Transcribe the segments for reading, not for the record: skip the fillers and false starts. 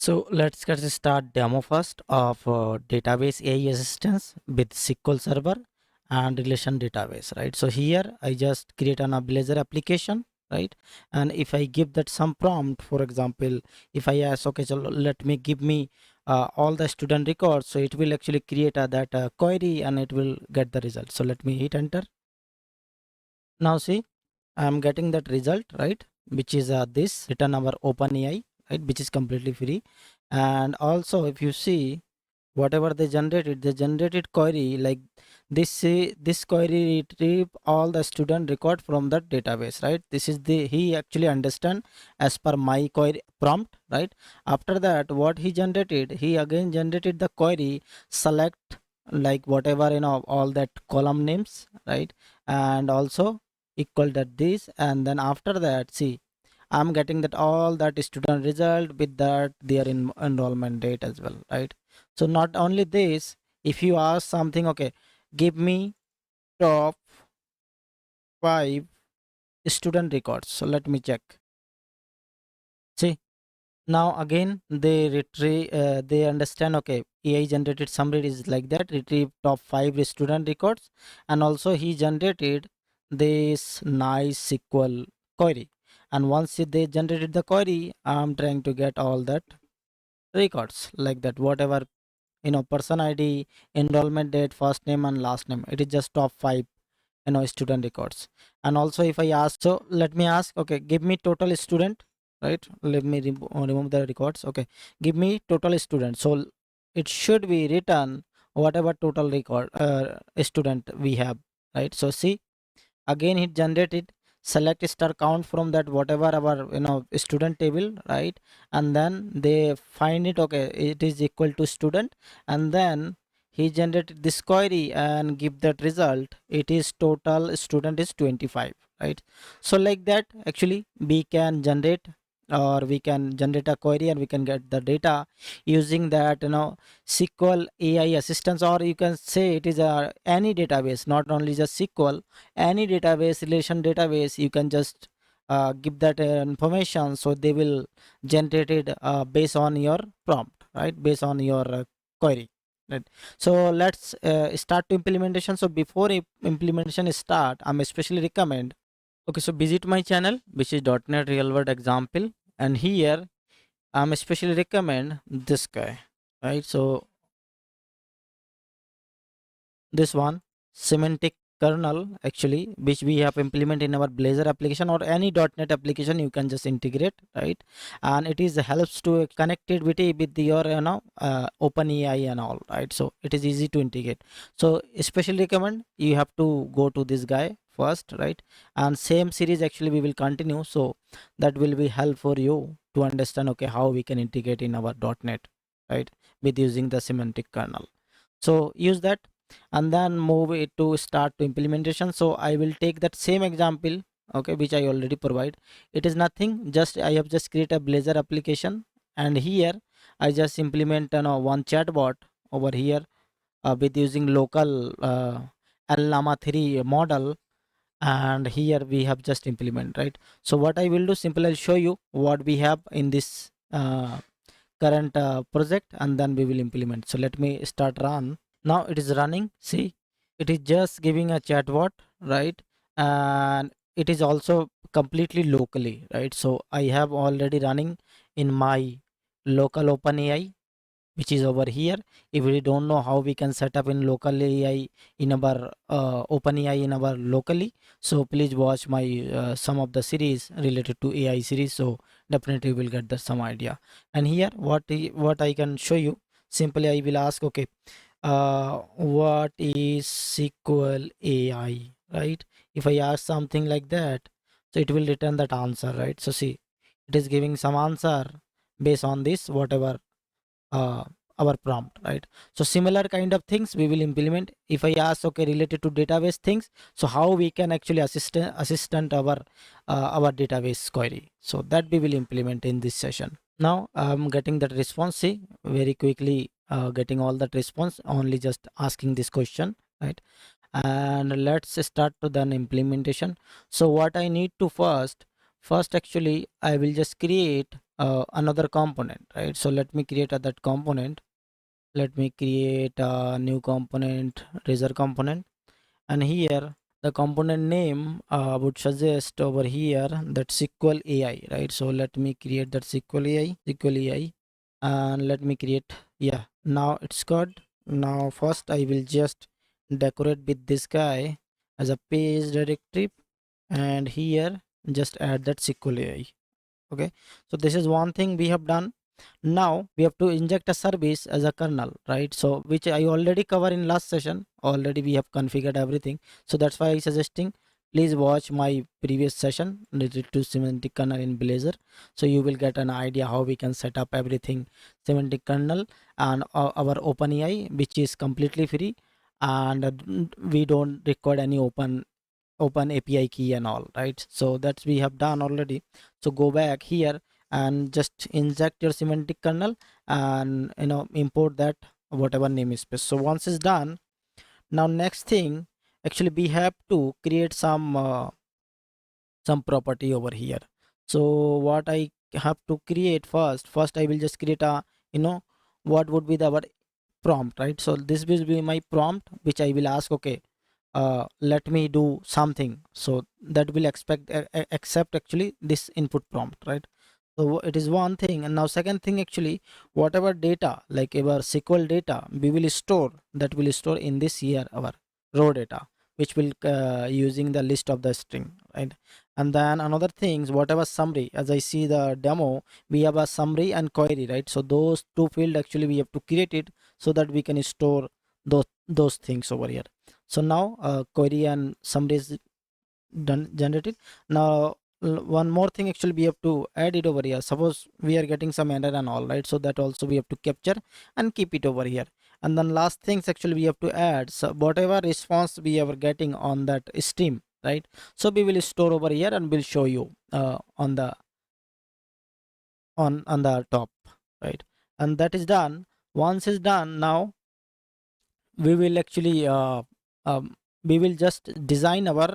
So let's get start demo first of database AI assistance with SQL Server and relation database, right? So here I just create a Blazor application, right? And if I give that some prompt, for example, if I ask, okay, so let me give me all the student records, so it will actually create that query and it will get the result. So let me hit enter. Now see, I'm getting that result, right? Which is this written our OpenAI, right? Which is completely free. And also, if you see whatever they generated query like this. This query retrieve all the student record from that database, right? This is the he actually understand as per my query prompt, right? After that, what he generated, he again generated the query select like whatever all that column names, right? And also equal that this, and then after that, see, I'm getting that all that student result with that their enrollment date as well, right? So not only this, if you ask something, okay, give me top 5 student records. So let me check. See, now again they retrieve, they understand, okay, AI generated summary is like that, retrieve top 5 student records, and also he generated this nice SQL query. And once they generated the query, I'm trying to get all that records like that, whatever person ID, enrollment date, first name and last name. It is just top 5 student records. And also if I ask, so let me ask, okay, give me total student, right? Let me remove the records. Okay, give me total student. So it should be written whatever total record student we have, right? So see, again it generated select star count from that whatever our student table, right? And then they find it, okay, it is equal to student, and then he generated this query and give that result, it is total student is 25, right? So like that actually we can generate, or we can generate a query and we can get the data using that SQL AI assistance, or you can say it is a any database, not only just SQL, any database, relation database. You can just give that information, so they will generate it based on your prompt, right? Based on your query, right? So let's start to implementation. So before implementation start, I'm especially recommend, okay, so visit my channel, which is .NET real world example, and here I'm especially recommend this guy, right? So this one, semantic kernel, actually, which we have implemented in our Blazor application or any .NET application, you can just integrate, right? And it is helps to connectivity with your OpenAI and all, right? So it is easy to integrate. So especially recommend you have to go to this guy first, right? And same series actually we will continue, so that will be help for you to understand, okay, how we can integrate in our .NET, right, with using the semantic kernel. So use that and then move it to start to implementation. So I will take that same example, okay, which I already provide. It is nothing, just I have just create a Blazor application, and here I just implement one chatbot over here with using local Llama 3 model, and here we have just implement, right? So what I will do, simple, I'll show you what we have in this current project, and then we will implement. So let me start run. Now it is running. See, it is just giving a chatbot, right? And it is also completely locally, right? So I have already running in my local OpenAI, which is over here. If we don't know how we can set up in local AI in our OpenAI in our locally, so please watch my some of the series related to AI series. So definitely you will get the some idea. And here what I can show you, simply I will ask, okay, what is SQL AI, right? If I ask something like that, so it will return that answer, right? So see, it is giving some answer based on this whatever uh, our prompt, right? So similar kind of things we will implement. If I ask, okay, related to database things, so how we can actually assistant our database query, so that we will implement in this session. Now I'm getting that response. See, very quickly getting all that response, only just asking this question, right? And let's start to then implementation. So what I need to first actually I will just create another component, right? So let me create that component. Let me create a new component, razor component, and here the component name would suggest over here that SQL AI, right? So let me create that SQL AI, and let me create, yeah, now it's good. Now first I will just decorate with this guy as a page directory, and here just add that SQL AI. Okay, so this is one thing we have done. Now we have to inject a service as a kernel, right? So which I already covered in last session. Already we have configured everything, so that's why I suggesting please watch my previous session related to semantic kernel in Blazor, so you will get an idea how we can set up everything semantic kernel and our OpenAI, which is completely free, and we don't record any open API key and all, right? So that's we have done already. So go back here and just inject your semantic kernel and import that whatever namespace. So once it's done, now next thing actually we have to create some property over here. So what I have to create first I will just create a you know what would be the our prompt, right? So this will be my prompt which I will ask, okay, let me do something, so that will accept actually this input prompt, right? So it is one thing. And now second thing, actually whatever data like our SQL data we will store, that will store in this here our raw data, which will using the list of the string, right? And then another things, whatever summary, as I see the demo, we have a summary and query, right? So those two field actually we have to create it so that we can store those things over here. So now query and summary is done, generated. Now one more thing, actually we have to add it over here. Suppose we are getting some error and all, right? So that also we have to capture and keep it over here. And then last things, actually we have to add, so whatever response we are getting on that stream, right? So we will store over here and we'll show you on the on the top, right? And that is done. Once is done, now we will actually we will just design our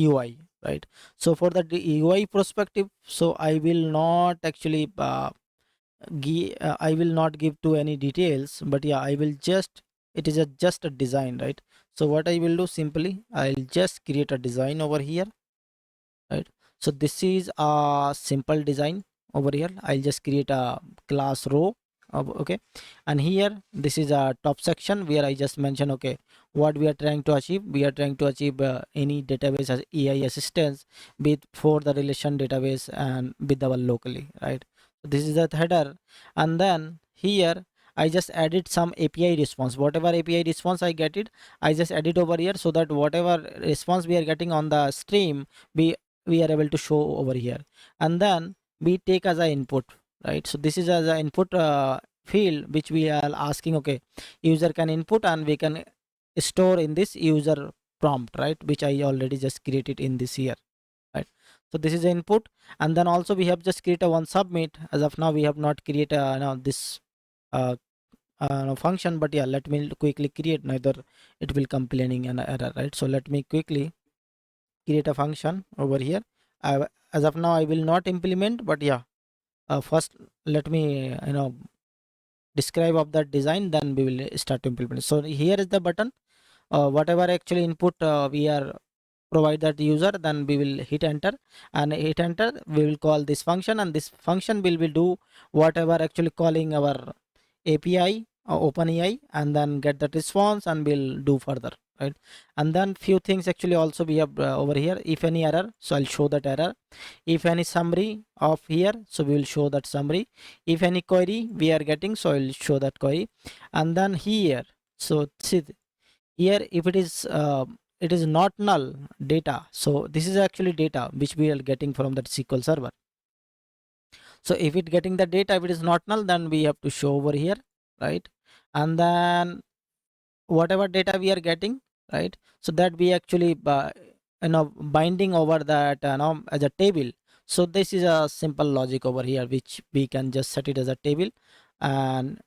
UI, right? So for the UI perspective, so I will not actually I will not give to any details, but yeah, I will just, it is just a design, right? So what I will do, simply I'll just create a design over here, right? So this is a simple design over here. I'll just create a class row okay, and here this is a top section where I just mentioned, okay, what we are trying to achieve. We are trying to achieve any database as AI assistance with for the relation database and with our locally, right? So this is the header, and then here I just added some API response. Whatever API response I get it, I just add it over here, so that whatever response we are getting on the stream, we we are able to show over here. And then we take as a input, right? So this is as an input field which we are asking, okay, user can input and we can store in this user prompt, right? Which I already just created in this here, right? So this is the input. And then also we have just created one submit. As of now we have not created this uh, no function, but yeah, let me quickly create, neither it will complaining an error, right? So let me quickly create a function over here. As of now I will not implement, but yeah, first let me describe of that design, then we will start to implement. So here is the button, whatever actually input we are provide that user, then we will hit enter, and hit enter we will call this function, and this function will do whatever actually calling our API OpenAI, and then get that response and we'll do further, right? And then few things actually also we have over here. If any error, so I'll show that error. If any summary of here, so we will show that summary. If any query we are getting, so I'll show that query. And then here, so see here, if it is not null data, so this is actually data which we are getting from that SQL server. So if it getting the data, if it is not null, then we have to show over here, right? And then whatever data we are getting, right? So that we actually binding over that as a table. So this is a simple logic over here which we can just set it as a table and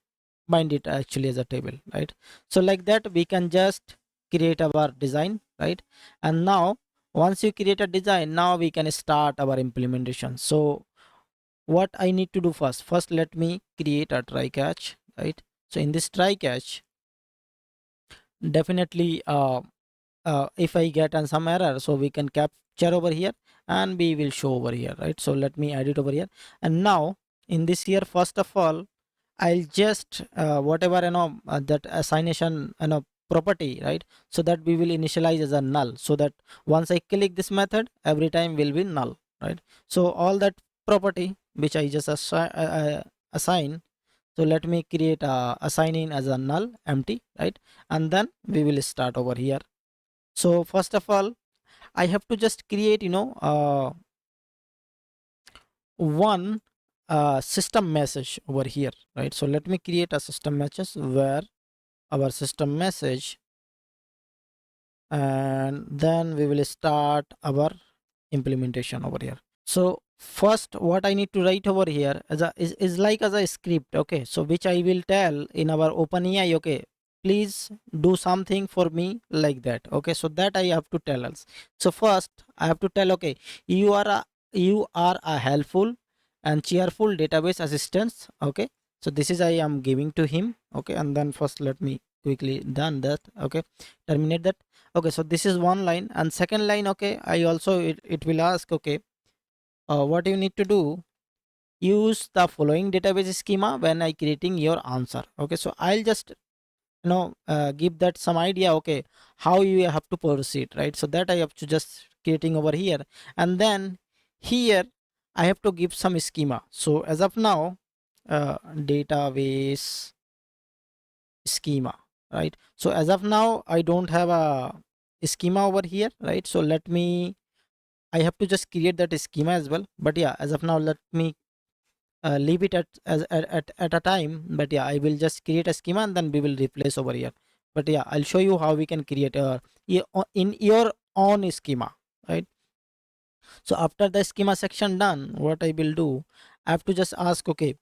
bind it actually as a table, right? So like that we can just create our design, right? And now once you create a design, now we can start our implementation. So what I need to do first let me create a try catch, right? So in this try catch, definitely if I get on some error, so we can capture over here and we will show over here, right? So let me add it over here. And now in this here, first of all, I'll just whatever that assignation property, right? So that we will initialize as a null, so that once I click this method, every time will be null, right? So all that property which I just assign, so let me create assigning as a null empty, right? And then we will start over here. So first of all, I have to just create one system message over here, right? So let me create a system message where our system message, and then we will start our implementation over here. So first what I need to write over here is like as a script, okay? So which I will tell in our OpenAI, okay, please do something for me like that, okay? So that I have to tell us. So first I have to tell, okay, you are a helpful and cheerful database assistance, okay? So this is I am giving to him, okay? And then first let me quickly done that, okay, terminate that. Okay, so this is one line, and second line, okay, I also it will ask, okay, what you need to do, use the following database schema when I creating your answer, okay? So I'll just give that some idea, okay, how you have to proceed, right? So that I have to just creating over here, and then here I have to give some schema. So as of now, database schema, right? So as of now I don't have a schema over here, right? So let me, I have to just create that schema as well, but yeah, as of now let me leave it at a time. But yeah, I will just create a schema and then we will replace over here. But yeah, I'll show you how we can create in your own schema, right? So after the schema section done, what I will do, I have to just ask, okay,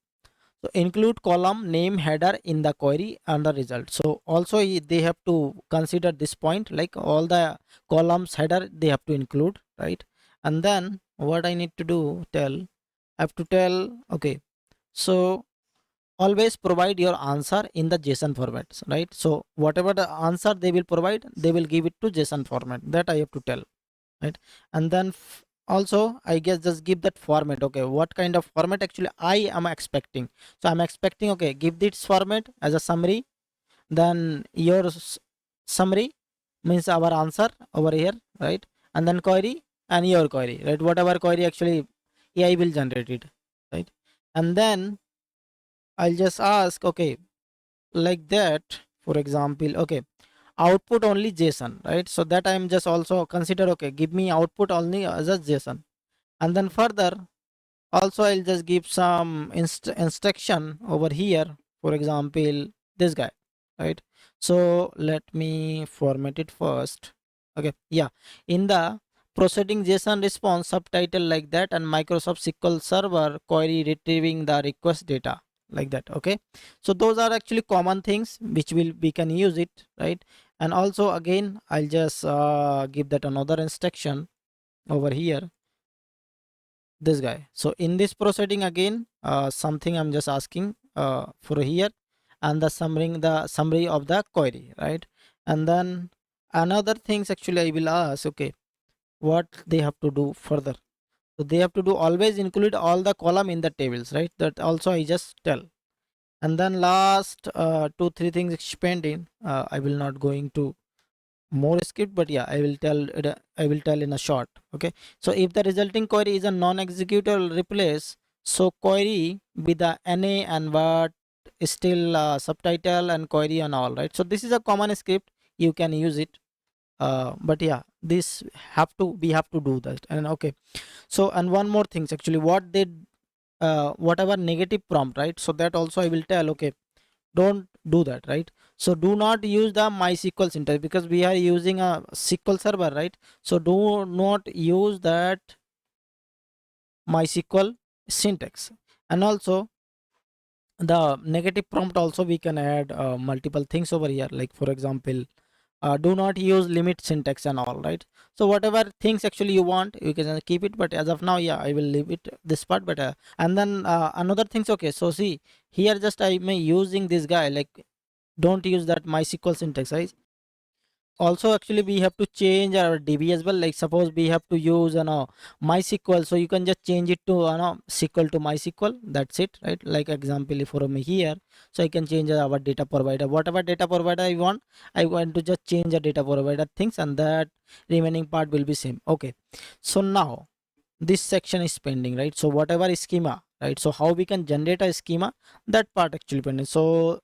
so include column name header in the query and the result. So also they have to consider this point, like all the columns header they have to include, right? And then what I need to do, I have to tell, okay, so always provide your answer in the JSON format, right? So whatever the answer they will provide, they will give it to JSON format, that I have to tell, right? And then also I guess just give that format, okay, what kind of format actually I am expecting. So I'm expecting, okay, give this format as a summary, then your summary means our answer over here, right? And then query and your query, right? Whatever query actually AI will generate it, right? And then I'll just ask, okay, like that, for example, okay, output only JSON, right? So that I'm just also consider, okay, give me output only as a JSON. And then further also I'll just give some instruction over here, for example, this guy, right? So let me format it first, okay, yeah, in the proceeding JSON response subtitle like that, and Microsoft SQL Server query retrieving the request data like that, okay? So those are actually common things which we can use it, right? And also again I'll just give that another instruction over here, this guy. So in this proceeding again, something I'm just asking for here, and the summary of the query, right? And then another things actually I will ask, okay, what they have to do further. So they have to do always include all the column in the tables, right? That also I just tell. And then last two three things expanding, I will not going to more script, but yeah, I will tell in a short, okay? So if the resulting query is a non-executable replace, so query with the na and what still subtitle and query and all, right? So this is a common script, you can use it, but yeah, this we have to do that. And okay, so and one more things actually, what they whatever negative prompt, right? So that also I will tell, okay, don't do that, right? So do not use the MySQL syntax, because we are using a SQL server, right? So do not use that MySQL syntax. And also the negative prompt also we can add multiple things over here, like for example do not use limit syntax and all, right? So whatever things actually you want, you can keep it, but as of now, yeah, I will leave it this part. But and then another things, okay, so see here, just I may using this guy, like don't use that MySQL syntax, right? Also actually we have to change our DB as well. Like suppose we have to use MySQL, so you can just change it to SQL to MySQL, that's it, right? Like example for me here, so I can change our data provider, whatever data provider I want to just change the data provider things, and that remaining part will be same. Okay, so now this section is pending, right? So whatever is schema, right? So how we can generate a schema, that part actually pending. So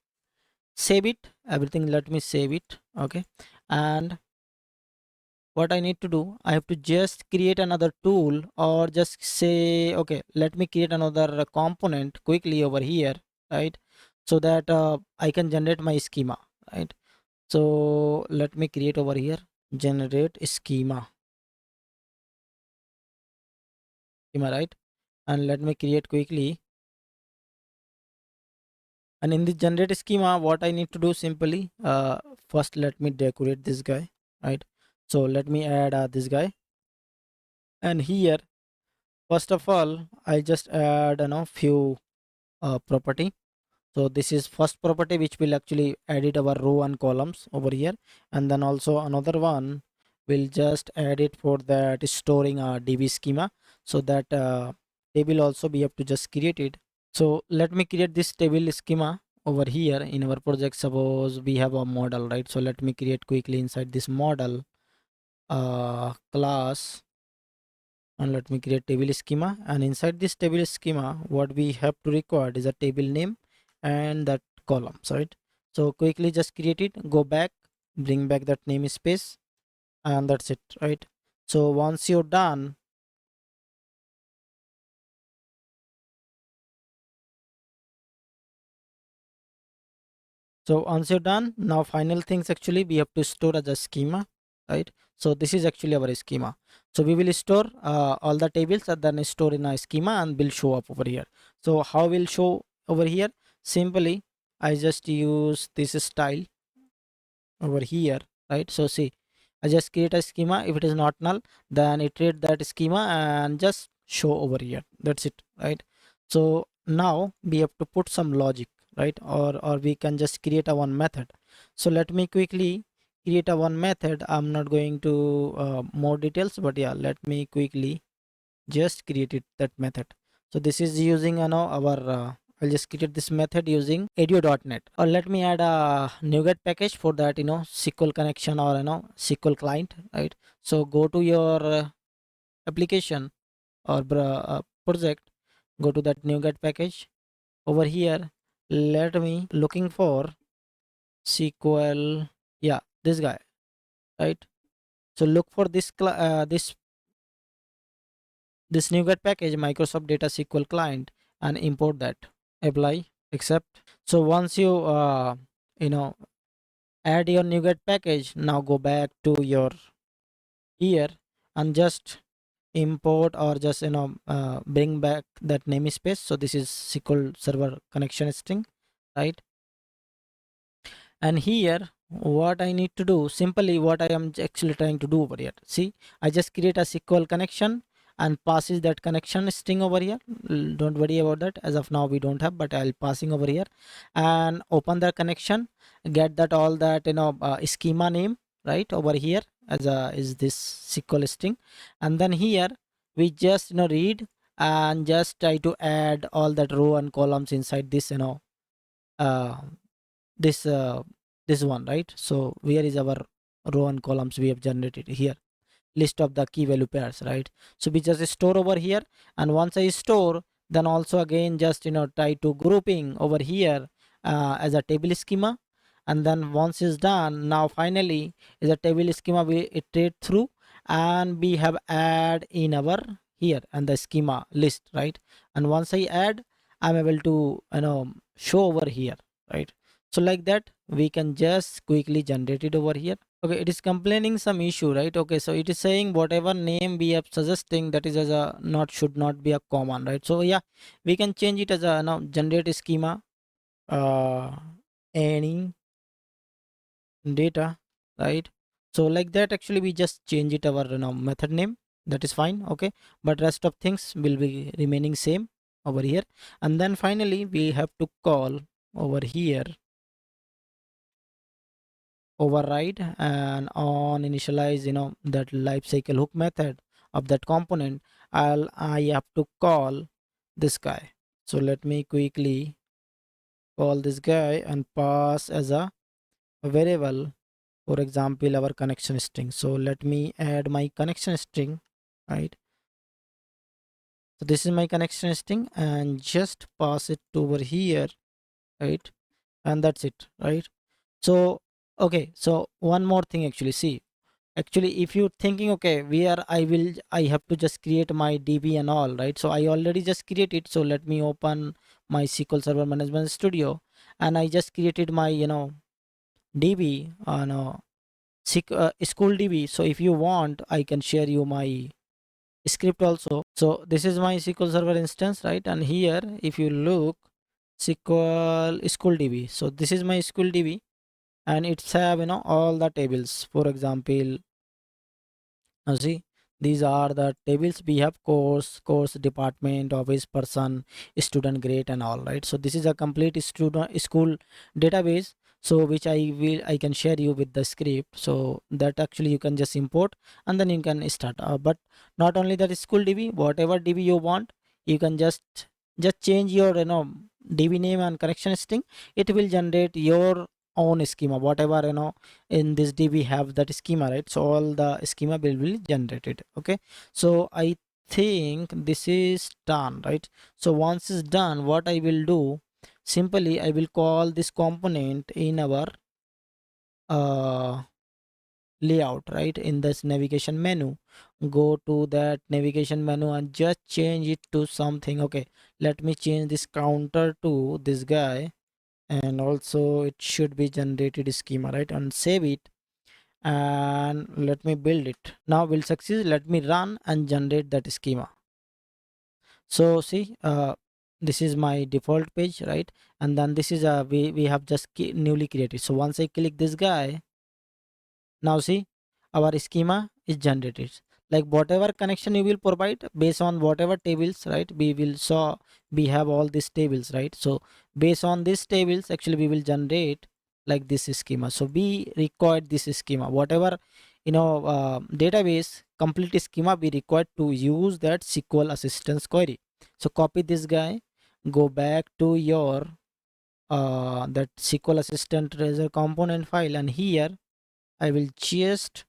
save it, everything, let me save it. Okay, and what I need to do, I have to just create another tool, or just say, okay, let me create another component quickly over here, right? So that I can generate my schema, right? So let me create over here, generate schema, right? And let me create quickly. And in the generate schema, what I need to do simply, first let me decorate this guy, right? So let me add this guy, and here, first of all, I just add few property. So this is first property which will actually edit our row and columns over here, and then also another one will just add it for that storing a DB schema, so that table also we have to just create it. So let me create this table schema over here in our project. Suppose we have a model, right? So let me create quickly inside this model class, and let me create table schema. And inside this table schema, what we have to record is a table name and that columns, right? So quickly just create it, go back, bring back that namespace, and that's it, right? So once you're done, so once you're done, now final things actually we have to store as a schema, right? So this is actually our schema. So we will store all the tables and then store in a schema and will show up over here. So how will show over here? Simply, I just use this style over here, right? So see, I just create a schema. If it is not null, then iterate that schema and just show over here. That's it, right? So now we have to put some logic, right? Or we can just create a one method. So let me quickly create a one method. I'm not going to more details, but yeah, let me quickly just create it, that method. So this is using our I'll just create this method using ADO.NET, or let me add a NuGet package for that SQL connection, or SQL client, right? So go to your application or project, go to that NuGet package over here. Let me looking for SQL, yeah, this guy, right? So look for this NuGet package, Microsoft Data SQL client, and import that. Apply, accept. So once you you know add your NuGet package, now go back to your here and just import, or just bring back that namespace. So this is SQL Server connection string, right? And here what I need to do, simply what I am actually trying to do over here, see, I just create a SQL connection and passes that connection string over here. Don't worry about that, as of now we don't have, but I'll passing over here and open the connection, get that all that schema name right over here as a is this SQL string. And then here we just read and just try to add all that row and columns inside this uh, this this one, right? So where is our row and columns we have generated here, list of the key value pairs, right? So we just store over here, and once I store, then also again just try to grouping over here as a table schema. And then once is done, now finally is a table schema we iterate through, and we have add in our here and the schema list, right? And once I add, I'm able to show over here, right? So like that we can just quickly generate it over here. Okay, it is complaining some issue, right? Okay, so it is saying whatever name we are suggesting, that is as a not should not be a common, right? So yeah, we can change it as a generate schema any data, right? So like that actually we just change it our method name, that is fine, okay, but rest of things will be remaining same over here. And then finally we have to call over here override and on initialize that lifecycle hook method of that component. I have to call this guy. So let me quickly call this guy and pass as a variable, for example our connection string. So let me add my connection string, right? So this is my connection string and just pass it over here, right? And that's it, right? So okay, so one more thing actually, see, actually if you're thinking okay where I have to just create my db and all, right? So I already just created, so let me open my SQL Server Management Studio and I just created my db no, school db. So if you want I can share you my script also. So this is my SQL Server instance, right? And here if you look SQL school db, so this is my school db and it's have all the tables. For example, now see, these are the tables we have: course, department, office, person, student, grade, and all, right? So this is a complete student school database. So which I can share you with the script. So that actually you can just import and then you can start. But not only that school DB, whatever DB you want, you can just change your DB name and connection string. It will generate your own schema, whatever in this db have that schema, right? So all the schema will be generated, okay? So I think this is done, right? So once it's done, what I will do, simply I will call this component in our uh, layout, right? In this navigation menu, go to that navigation menu and just change it to something. Okay, let me change this counter to this guy, and also it should be generated schema, right? And save it and let me build it. Now will succeed. Let me run and generate that schema. So see, this is my default page, right? And then this is a we have just newly created. So once I click this guy, now see, our schema is generated. Like whatever connection you will provide based on whatever tables, right? We will saw we have all these tables, right? So based on these tables, actually we will generate like this schema. So we require this schema. Whatever database complete schema we require to use that SQL assistance query. So copy this guy, go back to your that SQL assistant razor component file, and here I will just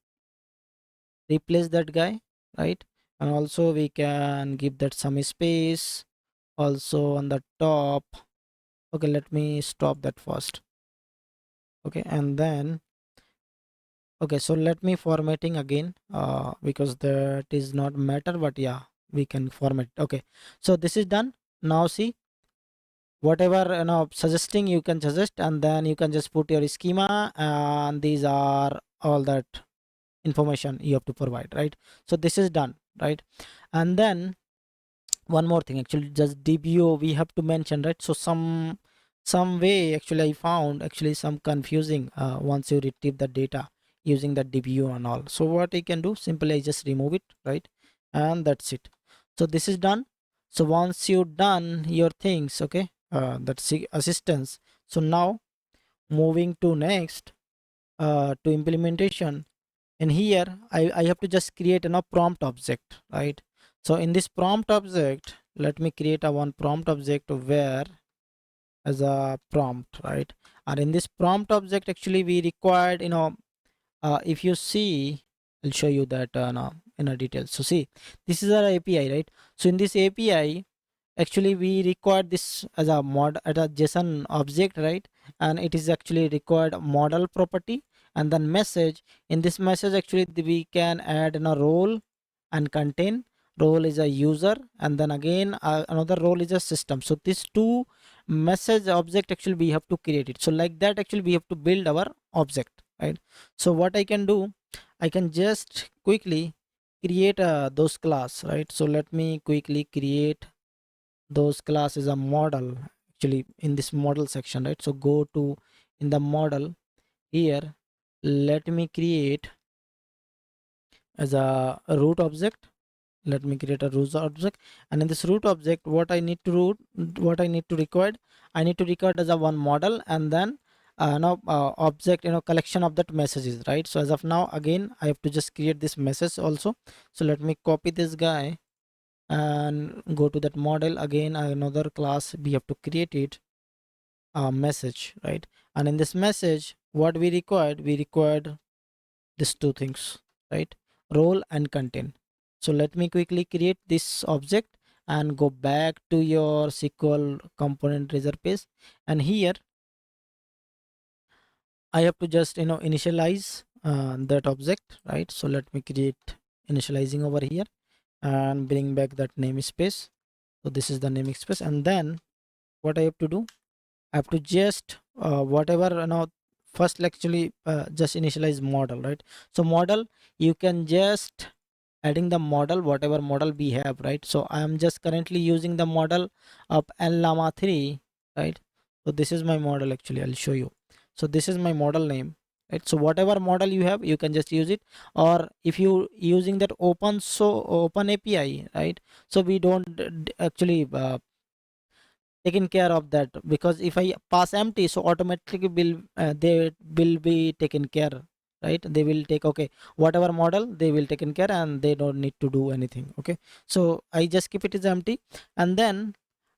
replace that guy, right? And also we can give that some space also on the top. Okay, let me stop that first. Okay, and then okay, so let me formatting again because that is not matter, but yeah, we can format. Okay, so this is done. Now see, whatever suggesting you can suggest, and then you can just put your schema, and these are all that information you have to provide, right? So this is done, right? And then one more thing, actually just dbo we have to mention, right? So some way actually I found actually some confusing once you retrieve the data using the dbo and all. So what I can do, simply I just remove it, right? And that's it. So this is done. So once you done your things, okay, that's the assistance. So now moving to next to implementation. And here I have to just create a prompt object, right? So in this prompt object, let me create a one prompt object where as a prompt, right? And in this prompt object actually we required if you see, I'll show you that now in a detail. So see, this is our API, right? So in this API actually we require this as a mod at a JSON object, right? And it is actually required model property, and then message. In this message actually we can add in a role and contain. Role is a user, and then again another role is a system. So these two message object actually we have to create it. So like that actually we have to build our object, right? So what I can do, I can just quickly create those class, right? So let me quickly create those class is a model actually in this model section, right? So go to in the model here, let me create as a root object. Let me create a root object, and in this root object, what I need to record, I need to record as a one model, and then object, collection of that messages, right? So as of now, again, I have to just create this message also. So let me copy this guy and go to that model again. Another class we have to create it, a message, right? And in this message, what we required these two things, right? Role and content. So let me quickly create this object and go back to your SQL component reserve page, and here I have to just initialize that object, right? So let me create initializing over here and bring back that namespace. So this is the namespace, and then what I have to do, I have to just whatever first actually just initialize model, right? So model, you can just adding the model, whatever model we have, right? So I am just currently using the model of llama 3, right? So this is my model, actually I'll show you. So this is my model name, right? So whatever model you have, you can just use it, or if you using that open API, right? So we don't actually taken care of that, because if I pass empty, so automatically will they will be taken care, right? They will take, okay, whatever model they will taken care, and they don't need to do anything. Okay, so I just keep it as empty, and then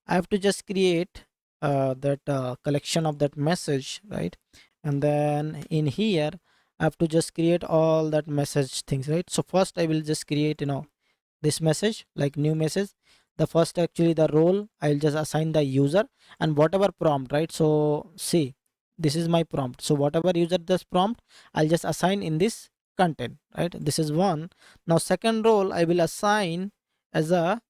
I have to just create that collection of that message, right? And then in here I have to just create all that message things, right? So first I will just create this message, like new message. The first, actually the role, I'll just assign the user, and whatever prompt, right? So see, this is my prompt, so whatever user does prompt, I'll just assign in this content, right? This is one. Now second role I will assign as a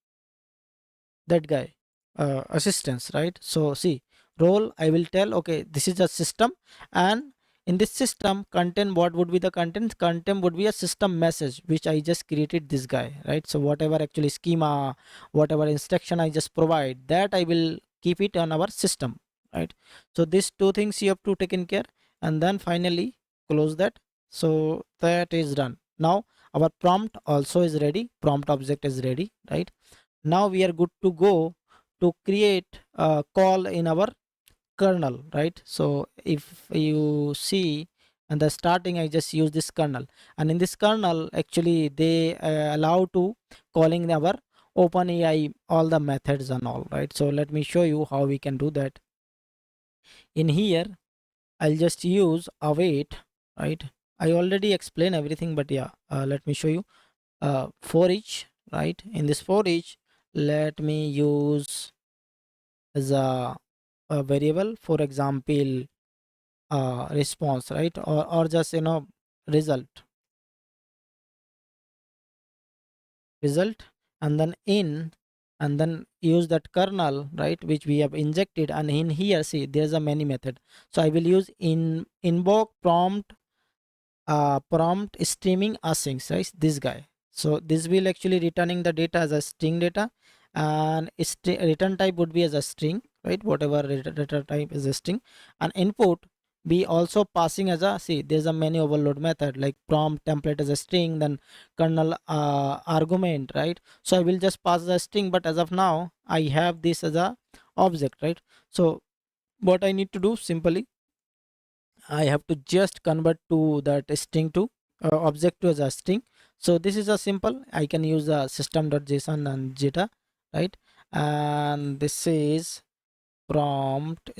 that guy, assistance, right? So see, role I will tell, okay, this is a system, and in this system content, what would be the content would be a system message which I just created this guy, right? So whatever actually schema, whatever instruction I just provide, that I will keep it on our system, right? So these two things you have to take in care, and then finally close that. So that is done. Now our prompt also is ready, prompt object is ready, right? Now we are good to go to create a call in our kernel, right? So if you see in the starting, I just use this kernel, and in this kernel actually they allow to calling our OpenAI all the methods and all, right? So let me show you how we can do that. In here I'll just use await, right? I already explained everything, but yeah, let me show you. For each, right? In this for each, let me use as a variable, for example, response, right? Or just result, and then in, and then use that kernel, right, which we have injected, and in here see there's a many method. So I will use invoke prompt streaming asyncs, right? This guy. So this will actually returning the data as a string data, and return type would be as a string, right? Whatever return type is a string, and input we also passing as a, see there's a many overload method, like prompt template as a string, then kernel argument, right? So I will just pass the string, but as of now I have this as a object, right? So what I need to do, simply I have to just convert to that string to object to as a string. So this is a simple. I can use the system.json and jita, right? And this is prompt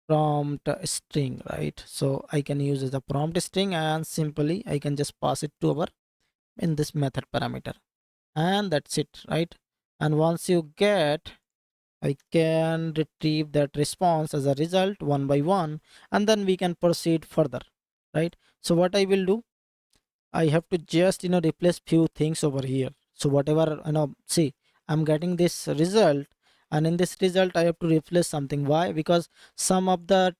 prompt string, right? So I can use as a prompt string, and simply I can just pass it to our in this method parameter, and that's it, right? And once you get, I can retrieve that response as a result one by one, and then we can proceed further, right? So what I will do, I have to just replace few things over here. So whatever see, I'm getting this result, and in this result I have to replace something. Why? Because some of the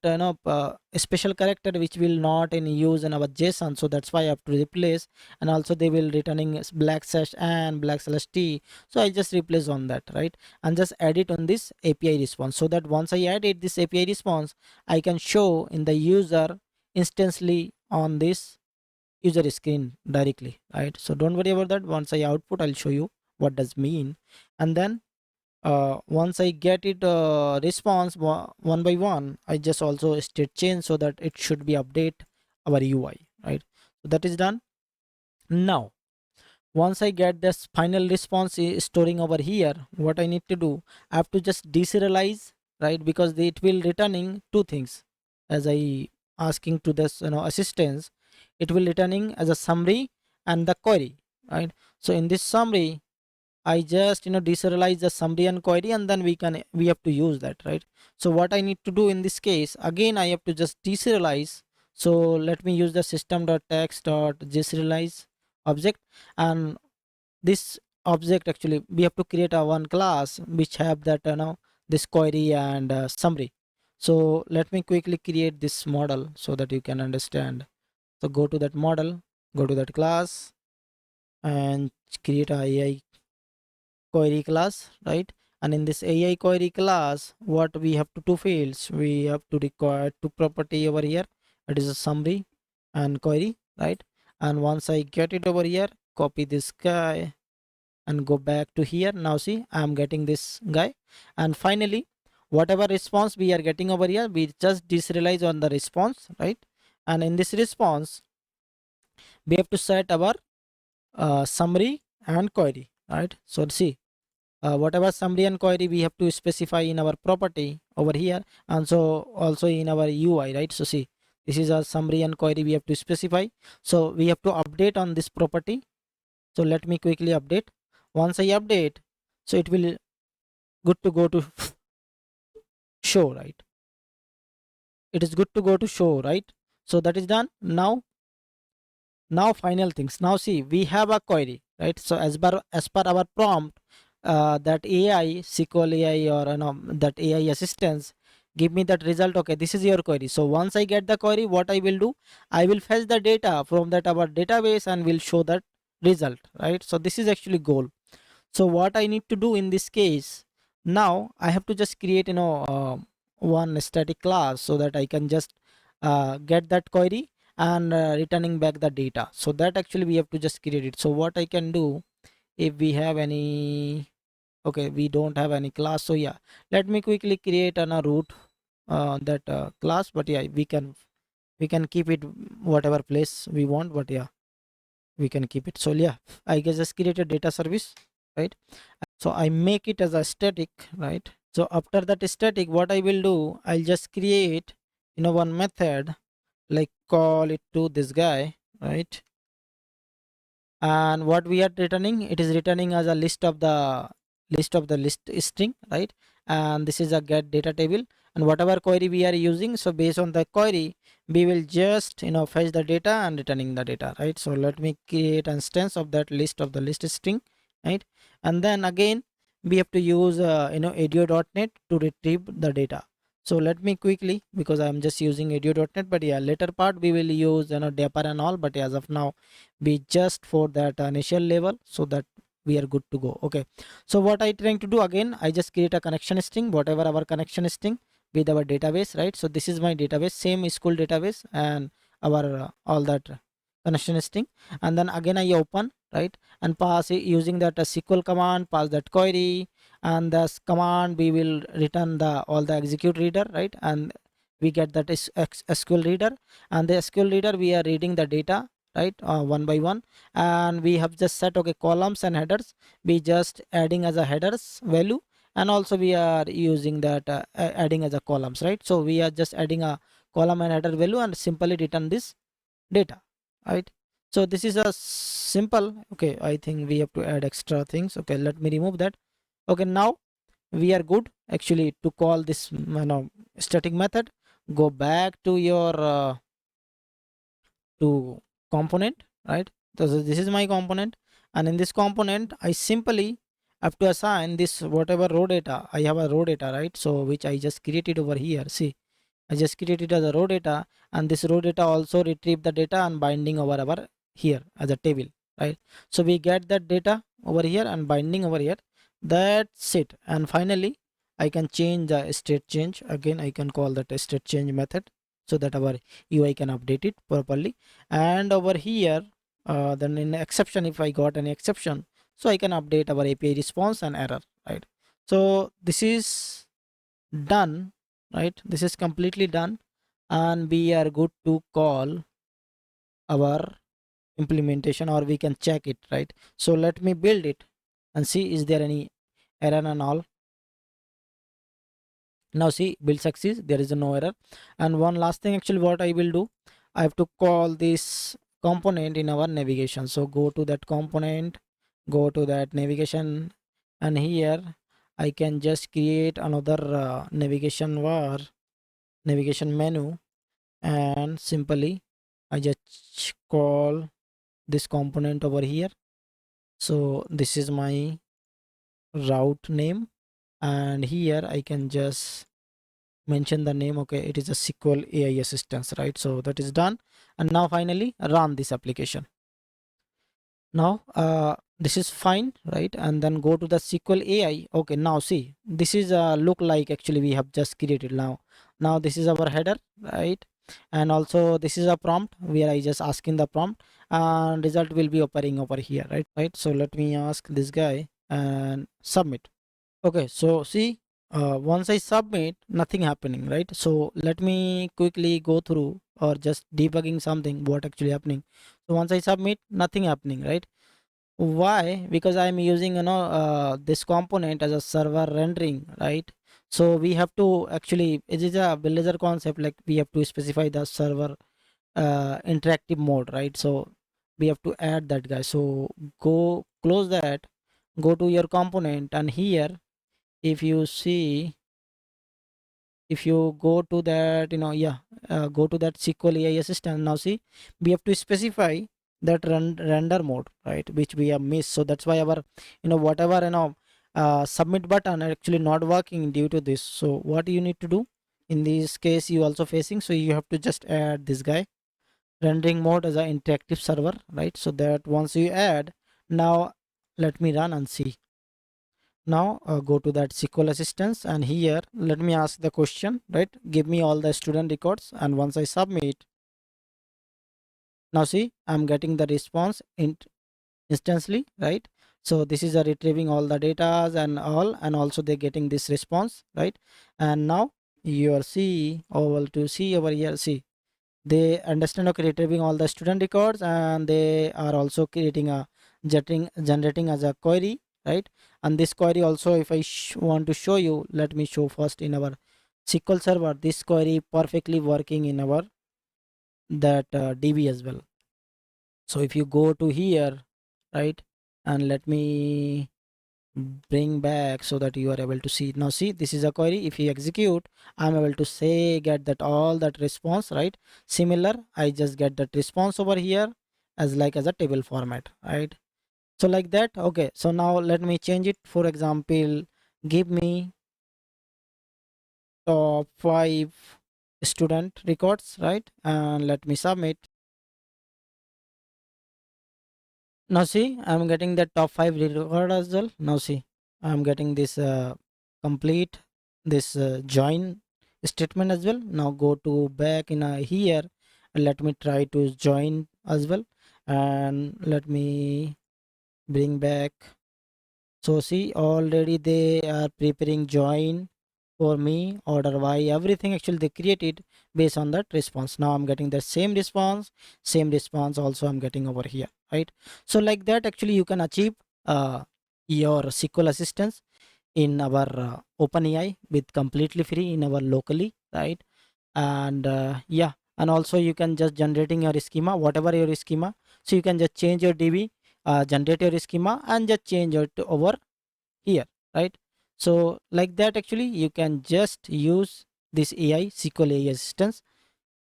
special character which will not in use in our JSON, so that's why I have to replace. And also they will returning black slash and black slash t, so I just replace on that, right? And just add it on this API response, so that once I add it this API response, I can show in the user instantly on this user screen directly, right? So don't worry about that. Once I output, I'll show you what does mean. And then once I get it response one by one, I just also state change so that it should be update our UI, right? So that is done. Now once I get this final response storing over here, what I need to do, I have to just deserialize, right? Because it will returning two things. As I asking to this assistance, it will returning as a summary and the query, right? So in this summary, I just deserialize the summary and query, and then we have to use that, right? So what I need to do in this case, again I have to just deserialize. So let me use the system.text.deserialize object, and this object, actually we have to create a one class which have that this query and summary. So let me quickly create this model so that you can understand. So go to that model, go to that class, and create a AI query class, right? And in this AI query class, what we have to two fields, we have to require two property over here. It is a summary and query, right? And once I get it over here, copy this guy and go back to here. Now see, I'm getting this guy. And finally, whatever response we are getting over here, we just deserialize on the response, right? And in this response, we have to set our summary and query, right? So see, whatever summary and query we have to specify in our property over here, and so also in our UI, right? So see, this is a summary and query we have to specify. So we have to update on this property. So let me quickly update. Once I update, so it will good to go to show, right? It is good to go to show, right? So that is done. Now final things. Now see, we have a query, right? So as per our prompt, that AI SQL AI, or that AI assistance, give me that result. Okay, this is your query. So once I get the query, what I will do, I will fetch the data from that our database and will show that result, right? So this is actually goal. So what I need to do in this case, now I have to just create one static class so that I can just get that query and returning back the data. So that actually we have to just create it. So what I can do, if we have any, okay, we don't have any class, so yeah, let me quickly create a root that class. But yeah, we can keep it whatever place we want, but yeah, we can keep it. So yeah, I guess just create a data service, right? So I make it as a static, right? So after that static, what I will do, I'll just create one method, like call it to this guy, right? And what we are returning, it is returning as a list string, right? And this is a get data table, and whatever query we are using, so based on the query, we will just fetch the data and returning the data, right? So let me create instance of that list string, right? And then again, we have to use audio.net to retrieve the data. So let me quickly, because I'm just using audio.net, but yeah, later part we will use dapper and all, but as of now be just for that initial level, so that we are good to go. Okay, so what I trying to do, again I just create a connection string, whatever our connection string with our database, right? So this is my database, same school database, and our all that connection string. And then again I open, right, and pass it using that SQL command, pass that query, and this command we will return the all the execute reader, right? And we get that is SQL reader, and the SQL reader we are reading the data, right, one by one. And we have just set, okay, columns and headers, we just adding as a headers value, and also we are using that adding as a columns, right? So we are just adding a column and header value and simply return this data, right? So this is a simple. Okay, I think we have to add extra things. Okay, let me remove that. Okay, now we are good actually to call this static method. Go back to your to component, right? So this is my component, and in this component I simply have to assign this whatever raw data. I have a raw data, right? So which I just created over here. See, I just created as a raw data, and this raw data also retrieve the data and binding over our here as a table, right? So we get that data over here and binding over here. That's it. And finally I can change the state change. Again I can call that a state change method. so that our UI can update it properly. And over here, then in exception, if I got any exception, so I can update our API response and error, right? So this is done, right? This is completely done, and we are good to call our implementation, or we can check it, right? So let me build it and see is there any error and all. Now see, build success, there is no error. And one last thing, actually what I will do, I have to call this component in our navigation. So go to that component, go to that navigation, and here I can just create another navigation menu, and simply I just call this component over here. So this is my route name, and here I can just mention the name. Okay, it is a SQL AI assistance, right? So that is done. And now finally run this application. Now this is fine, right? And then go to the SQL AI. Okay, now see, this is look like actually we have just created. Now this is our header, right? And also this is a prompt where I just asking the prompt, and result will be appearing over here, right? So let me ask this guy and submit. Okay, so see, once I submit, nothing happening, right? So let me quickly go through or just debugging something, what actually happening. So once I submit, nothing happening, right? Why? Because I'm using, this component as a server rendering, right? So we have to actually, it is a Blazor concept, like we have to specify the server interactive mode, right? So we have to add that guy. So go close that, go to your component, and here if you see, if you go to that, go to that SQL AI assistant. Now see, we have to specify that render mode, right, which we have missed. So that's why our, whatever, submit button are actually not working due to this. So what you need to do in this case, you also facing, so you have to just add this guy, rendering mode as an interactive server, right? So that once you add, now let me run and see. Now go to that SQL assistance, and here let me ask the question, right? Give me all the student records, and once I submit, now see, I'm getting the response instantly, right? So this is a retrieving all the data and all, and also they're getting this response, right? And now you are see over to see over here, see, they understand, okay, retrieving all the student records, and they are also creating a generating as a query, right? And this query also, if I want to show you, let me show first in our SQL server, this query perfectly working in our that DB as well. So if you go to here, right, and let me bring back so that you are able to see. Now see, this is a query. If you execute, I'm able to say get that all that response, right? Similar, I just get that response over here as like as a table format, right? So like that. Okay, so now let me change it. For example, give me top 5 student records, right? And let me submit. Now see, I'm getting the top 5 record as well. Now see, I'm getting this complete this join statement as well. Now go to back in here, and let me try to join as well, and let me bring back. So see, already they are preparing join for me, order why, everything actually they created based on that response. Now I'm getting the same response also I'm getting over here, right? So like that actually you can achieve your SQL assistance in our OpenAI with completely free in our locally, right? And yeah, and also you can just generating your schema, whatever your schema, so you can just change your DB, generate your schema, and just change it over here, right? So like that actually you can just use this AI SQL AI assistance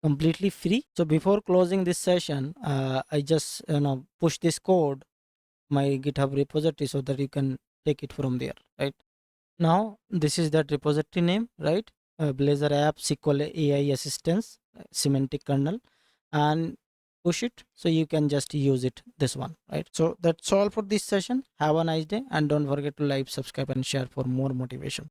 completely free. So before closing this session, I just push this code my GitHub repository so that you can take it from there, right? Now this is that repository name, right? Blazor app SQL AI assistance, semantic kernel, and push it so you can just use it, this one, right? So that's all for this session. Have a nice day, and don't forget to like, subscribe, and share for more motivation.